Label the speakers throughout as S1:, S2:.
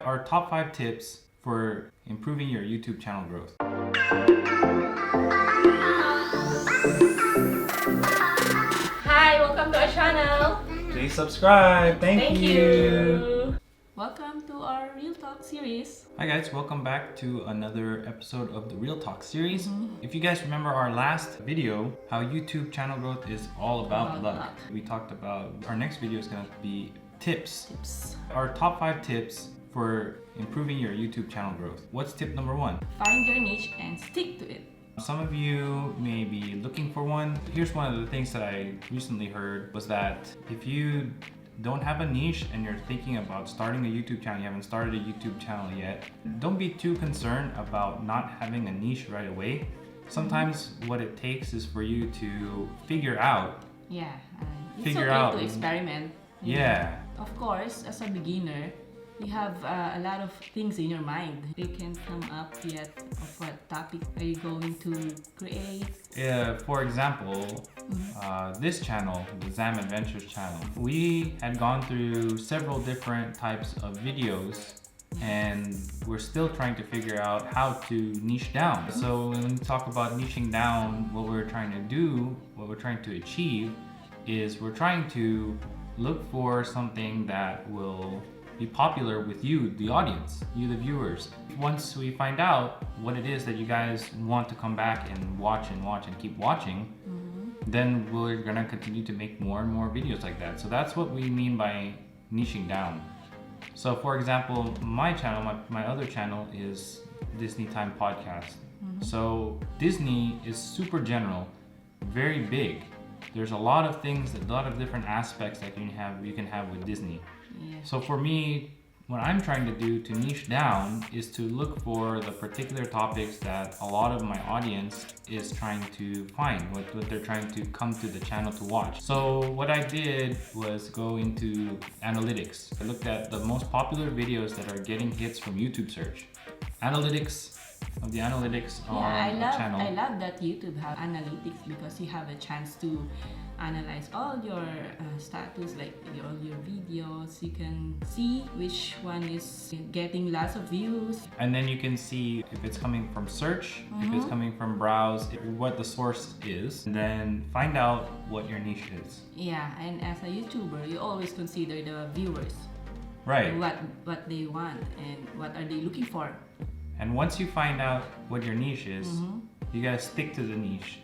S1: Our top 5 tips for improving your YouTube channel growth.
S2: Hi, welcome to our channel.
S1: Please subscribe. Thank you.
S2: Welcome to our Real Talk series.
S1: Hi guys, welcome back to another episode of the Real Talk series. If you guys remember our last video, how YouTube channel growth is all about luck. We talked about our next video is going to be tips. Our top 5 tips for improving your YouTube channel growth. What's tip number 1?
S2: Find your niche and stick to it.
S1: Some of you may be looking for one. Here's one of the things that I recently heard was that if you don't have a niche and you're thinking about starting a YouTube channel, you haven't started a YouTube channel yet, don't be too concerned about not having a niche right away. Sometimes what it takes is for you to figure out.
S2: It's okay to experiment.
S1: Yeah.
S2: Of course, as a beginner, you have a lot of things in your mind. You can't come up yet of what topic are you going to create.
S1: For example, this channel, the ZAM Adventures channel, we had gone through several different types of videos and we're still trying to figure out how to niche down. So when we talk about niching down, what we're trying to do, what we're trying to achieve is we're trying to look for something that will be popular with you, the audience, you, the viewers. Once we find out what it is that you guys want to come back and watch and keep watching, then we're gonna continue to make more and more videos like that. So that's what we mean by niching down. So for example, my channel, my other channel is Disney Time Podcast. So Disney is super general, very big. There's a lot of things, a lot of different aspects that you can have with Disney. So for me, what I'm trying to do to niche down is to look for the particular topics that a lot of my audience is trying to find, what they're trying to come to the channel to watch. So what I did was go into analytics. I looked at the most popular videos that are getting hits from YouTube search. Analytics of the analytics on the channel.
S2: I love that YouTube have analytics because you have a chance to analyze all your status, like all your videos. You can see which one is getting lots of views. And
S1: then you can see if it's coming from search, if it's coming from browse, what the source is, and then find out what your niche is.
S2: Yeah, and as a YouTuber, you always consider the viewers.
S1: Right.
S2: What they want and what are they looking for.
S1: And once you find out what your niche is, you gotta stick to the niche.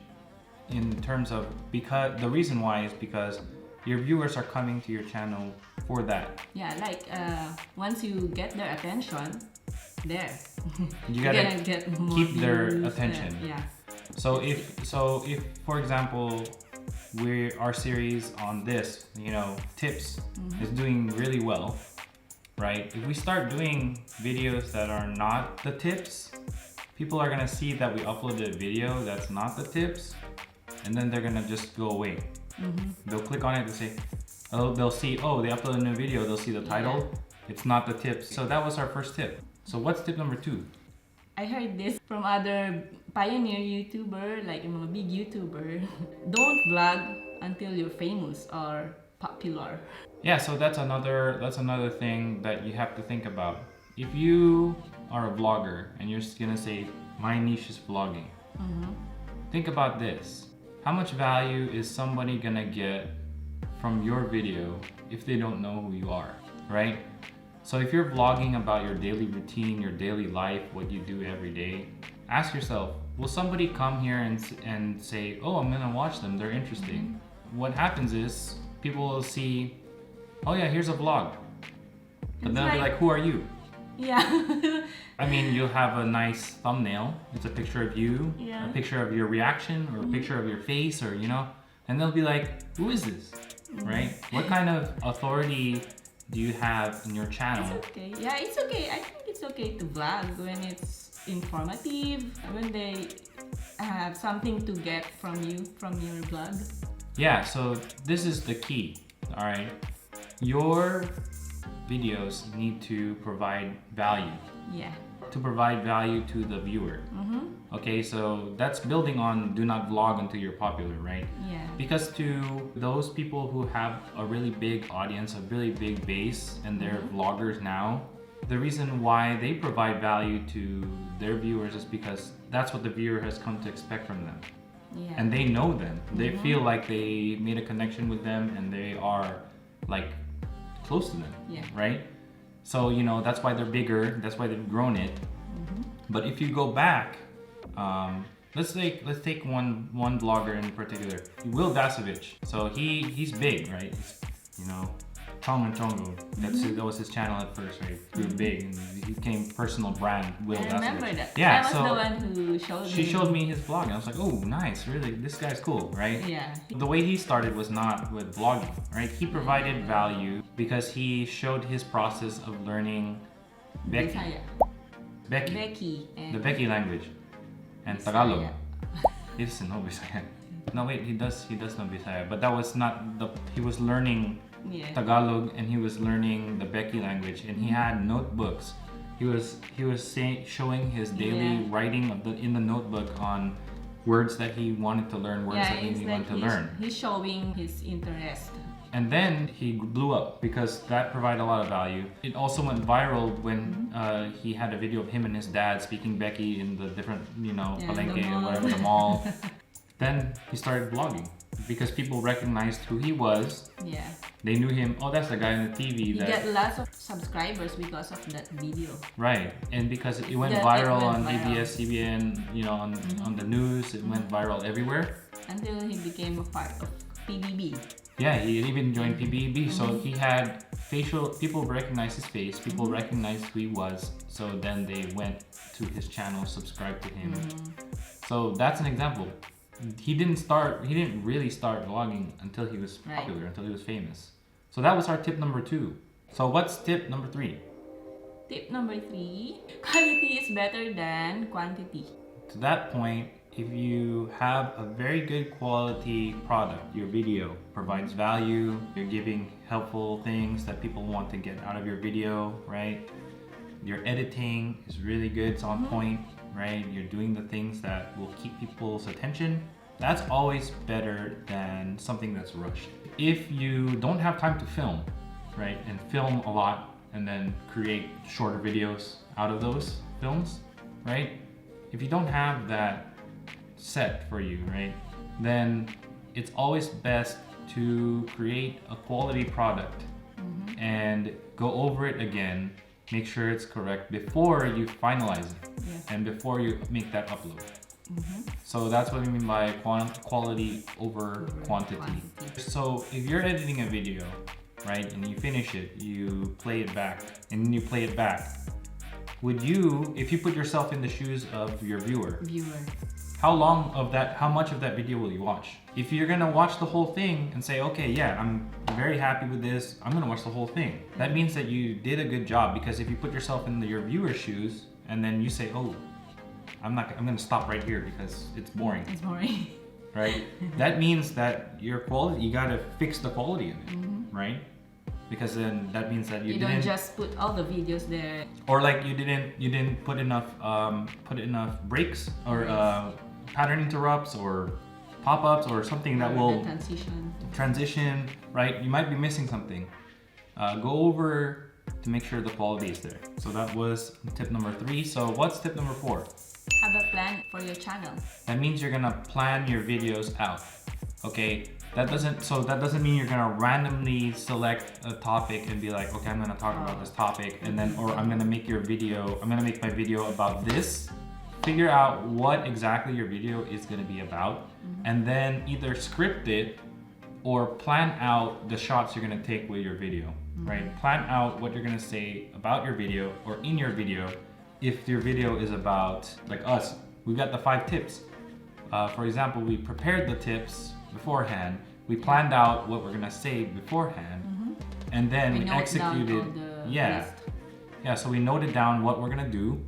S1: In terms of, because the reason why is because your viewers are coming to your channel for that.
S2: Yeah, like once you get their attention,
S1: you gotta
S2: get more
S1: keep
S2: views,
S1: their attention.
S2: Yeah.
S1: So if for example, our series on this, tips is doing really well, right? If we start doing videos that are not the tips, people are gonna see that we uploaded a video that's not the tips, and then they're gonna just go away. They'll click on it and say, they'll see, oh, they uploaded a new video, they'll see the title, it's not the tips. So that was our first tip. So what's tip number 2?
S2: I heard this from other pioneer YouTuber, like a big YouTuber. Don't vlog until you're famous or popular.
S1: Yeah, so that's another thing that you have to think about. If you are a vlogger and you're just gonna say, my niche is vlogging, think about this. How much value is somebody gonna get from your video if they don't know who you are, right? So if you're vlogging about your daily routine, your daily life, what you do every day, ask yourself, will somebody come here and say, oh, I'm gonna watch them, they're interesting. What happens is, people will see, oh yeah, here's a vlog. But then they'll be like, who are you?
S2: Yeah.
S1: I mean, you'll have a nice thumbnail. It's a picture of you, a picture of your reaction, or a picture of your face, or and they'll be like, who is this, right? What kind of authority do you have in your channel?
S2: It's okay. Yeah, it's okay. I think it's okay to vlog when it's informative, when they have something to get from you, from your vlog.
S1: Yeah, so this is the key, all right? Your videos need to provide value.
S2: Yeah.
S1: To provide value to the viewer. Okay, so that's building on do not vlog until you're popular, right?
S2: Yeah.
S1: Because to those people who have a really big audience, a really big base, and they're vloggers now, the reason why they provide value to their viewers is because that's what the viewer has come to expect from them.
S2: Yeah.
S1: And they know them. They feel like they made a connection with them and they are like close to them,
S2: Yeah.
S1: right? So, you know, that's why they're bigger, that's why they've grown it. But if you go back, let's take one blogger in particular, Will Dasovich. So he's big, right? He's, you know, Chong and Chongo. That was his channel at first, right? He was big and he became personal brand Will Dasovich.
S2: I remember that.
S1: Yeah,
S2: I was
S1: so
S2: the one who showed me.
S1: she showed me his blog and I was like, oh, nice, really, this guy's cool, right?
S2: Yeah.
S1: The way he started was not with blogging, right? He provided value because he showed his process of learning Becky.
S2: Becky. And
S1: The Becky language. And
S2: Bisaya.
S1: Tagalog. He doesn't know Bisaya. No, wait, he does know Bisaya. But that was not he was learning Tagalog and he was learning the Becky language and he had notebooks. He was showing his daily writing in the notebook on words that he wanted to learn, words that he wanted to learn.
S2: He's showing his interest.
S1: And then he blew up because that provided a lot of value. It also went viral when he had a video of him and his dad speaking Becky in the different, you know, palengke or whatever, the mall. Then he started blogging because people recognized who he was.
S2: Yeah.
S1: They knew him. Oh, that's the guy on the TV.
S2: He got lots of subscribers because of that video.
S1: Right, and because it went viral on ABS, CBN, you know, on the news, it went viral everywhere.
S2: Until he became a part of PBB.
S1: Yeah, he even joined PBB, so he had people recognized his face, people recognized who he was, so then they went to his channel, subscribed to him. So that's an example. He didn't really start vlogging until he was popular, until he was famous. So that was our tip number 2. So what's tip number 3?
S2: Tip number 3, quality is better than quantity.
S1: To that point, if you have a very good quality product, your video provides value, you're giving helpful things that people want to get out of your video, right? Your editing is really good, it's on point, right? You're doing the things that will keep people's attention. That's always better than something that's rushed. If you don't have time to film, right, and film a lot and then create shorter videos out of those films, right? If you don't have that set for you, right, then it's always best to create a quality product and go over it again, make sure it's correct before you finalize it and before you make that upload. So that's what we mean by quality over quantity. So if you're editing a video, right, and you finish it, you play it back, and then you play it back, would you, if you put yourself in the shoes of your viewer, how much of that video will you watch? If you're gonna watch the whole thing and say, okay, yeah, I'm very happy with this, I'm gonna watch the whole thing. That means that you did a good job, because if you put yourself in your viewer's shoes and then you say, oh, I'm gonna stop right here because it's boring.
S2: It's boring.
S1: Right? That means that your quality, you gotta fix the quality of it, right? Because then that means that you didn't
S2: don't just put all the videos there.
S1: Or like you didn't put enough breaks or pattern interrupts or pop-ups or something that will transition, right? You might be missing something. Go over to make sure the quality is there. So that was tip number 3. So what's tip number 4?
S2: Have a plan for your channel.
S1: That means you're gonna plan your videos out. Okay, that doesn't mean you're gonna randomly select a topic and be like, okay, I'm gonna talk about this topic, and then, or I'm gonna make my video about this. Figure out what exactly your video is gonna be about, and then either script it or plan out the shots you're gonna take with your video, right? Plan out what you're gonna say about your video or in your video. If your video is about, like us, we got the 5 tips. For example, we prepared the tips beforehand, we planned out what we're gonna say beforehand, and then we executed. So we noted down what we're gonna do,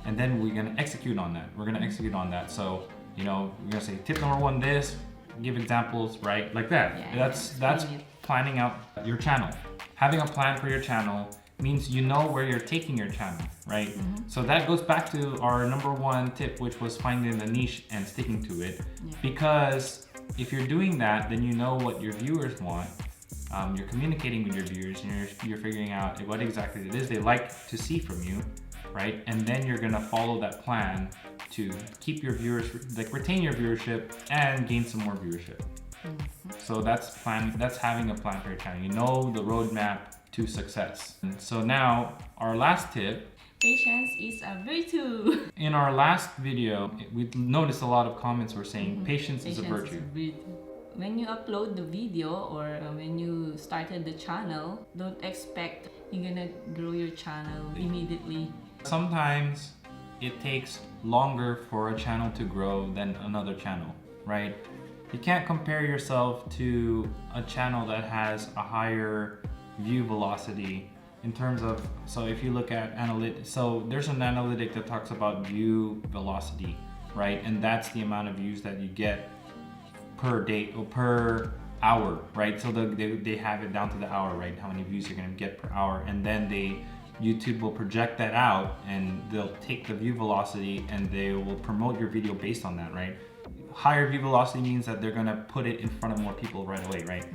S1: and then we're gonna execute on that. So, you know, we're gonna say tip number 1 this, give examples, right? Like that. That's planning out your channel. Having a plan for your channel means you know where you're taking your channel, right? So that goes back to our number 1 tip, which was finding the niche and sticking to it. Because if you're doing that, then you know what your viewers want. you're communicating with your viewers, and you're figuring out what exactly it is they like to see from you, right? And then you're gonna follow that plan to keep your viewers, like retain your viewership and gain some more viewership. So that's having a plan for your channel. You know the roadmap to success. And so now our last tip.
S2: Patience is a virtue.
S1: In our last video, we noticed a lot of comments were saying patience is a virtue.
S2: When you upload the video or when you started the channel, don't expect you're gonna grow your channel immediately.
S1: Sometimes it takes longer for a channel to grow than another channel, right? You can't compare yourself to a channel that has a higher view velocity in terms of, so if you look at analytics, so there's an analytic that talks about view velocity, right? And that's the amount of views that you get per day or per hour, right? So they have it down to the hour, right? How many views you're gonna get per hour. And then YouTube will project that out and they'll take the view velocity and they will promote your video based on that, right? Higher view velocity means that they're gonna put it in front of more people right away, right?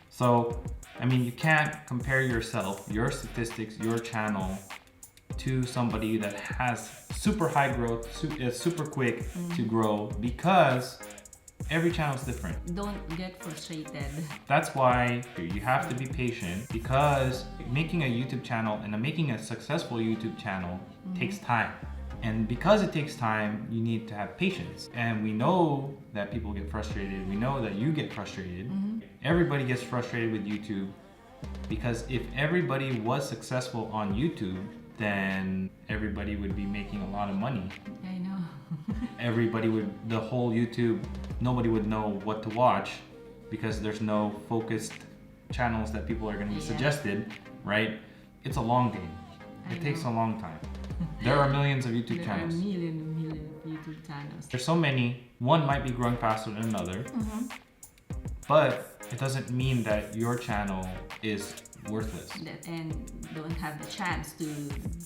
S1: So, I mean, you can't compare yourself, your statistics, your channel to somebody that has super high growth, super quick to grow, because every channel is different.
S2: Don't get frustrated.
S1: That's why you have to be patient, because making a YouTube channel and making a successful YouTube channel takes time. And because it takes time, you need to have patience. And we know that people get frustrated. We know that you get frustrated. Everybody gets frustrated with YouTube, because if everybody was successful on YouTube, then everybody would be making a lot of money.
S2: I know.
S1: Everybody would, the whole YouTube, nobody would know what to watch, because there's no focused channels that people are going to be suggested, right? It's a long game. It takes a long time. There are millions of YouTube channels.
S2: There are millions of YouTube channels.
S1: There's so many. One might be growing faster than another, but it doesn't mean that your channel is worthless.
S2: And don't have the chance to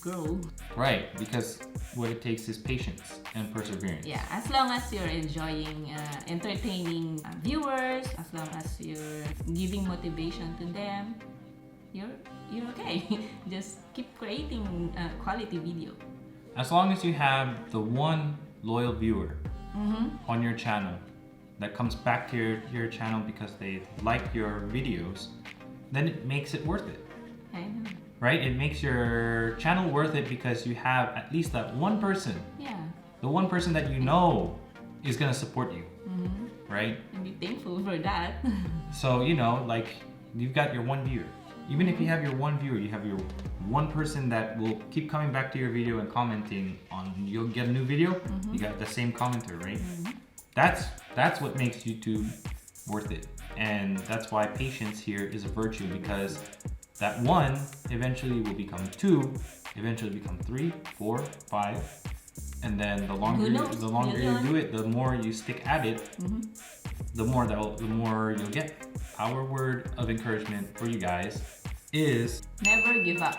S2: grow.
S1: Right, because what it takes is patience and perseverance.
S2: Yeah, as long as you're enjoying entertaining viewers, as long as you're giving motivation to them, you're okay. Just keep creating quality video.
S1: As long as you have the one loyal viewer on your channel that comes back to your channel because they like your videos, then it makes it worth it.
S2: I know.
S1: Right? It makes your channel worth it because you have at least that one person.
S2: Yeah.
S1: The one person that you know is gonna support you. Right?
S2: And be thankful for that.
S1: So, you know, like, you've got your one viewer. Even if you have your one viewer, you have your one person that will keep coming back to your video and commenting on, you'll get a new video, you got the same commenter, right? That's what makes YouTube worth it. And that's why patience here is a virtue, because that one eventually will become two, eventually become 3, 4, 5, and then the longer you do it, the more you stick at it, the more you'll get. Our word of encouragement for you guys is
S2: never give up.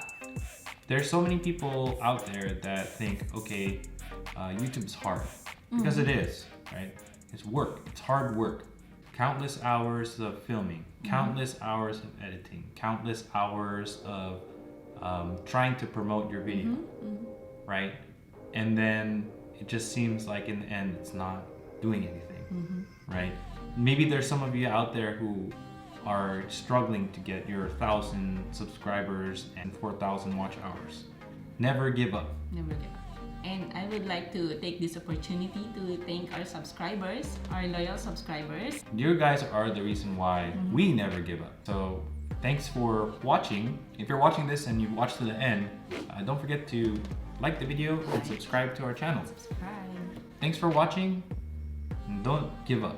S1: There's so many people out there that think, okay, YouTube's hard, because it is, right? It's work, it's hard work. Countless hours of filming, countless hours of editing, countless hours of trying to promote your video, right? And then it just seems like in the end, it's not doing anything, right? Maybe there's some of you out there who are struggling to get your 1,000 subscribers and 4,000 watch hours. Never give up.
S2: Never give up. And I would like to take this opportunity to thank our subscribers, our loyal subscribers.
S1: You guys are the reason why we never give up. So thanks for watching. If you're watching this and you've watched to the end, don't forget to like the video and subscribe to our channel.
S2: Subscribe.
S1: Thanks for watching, and don't give up.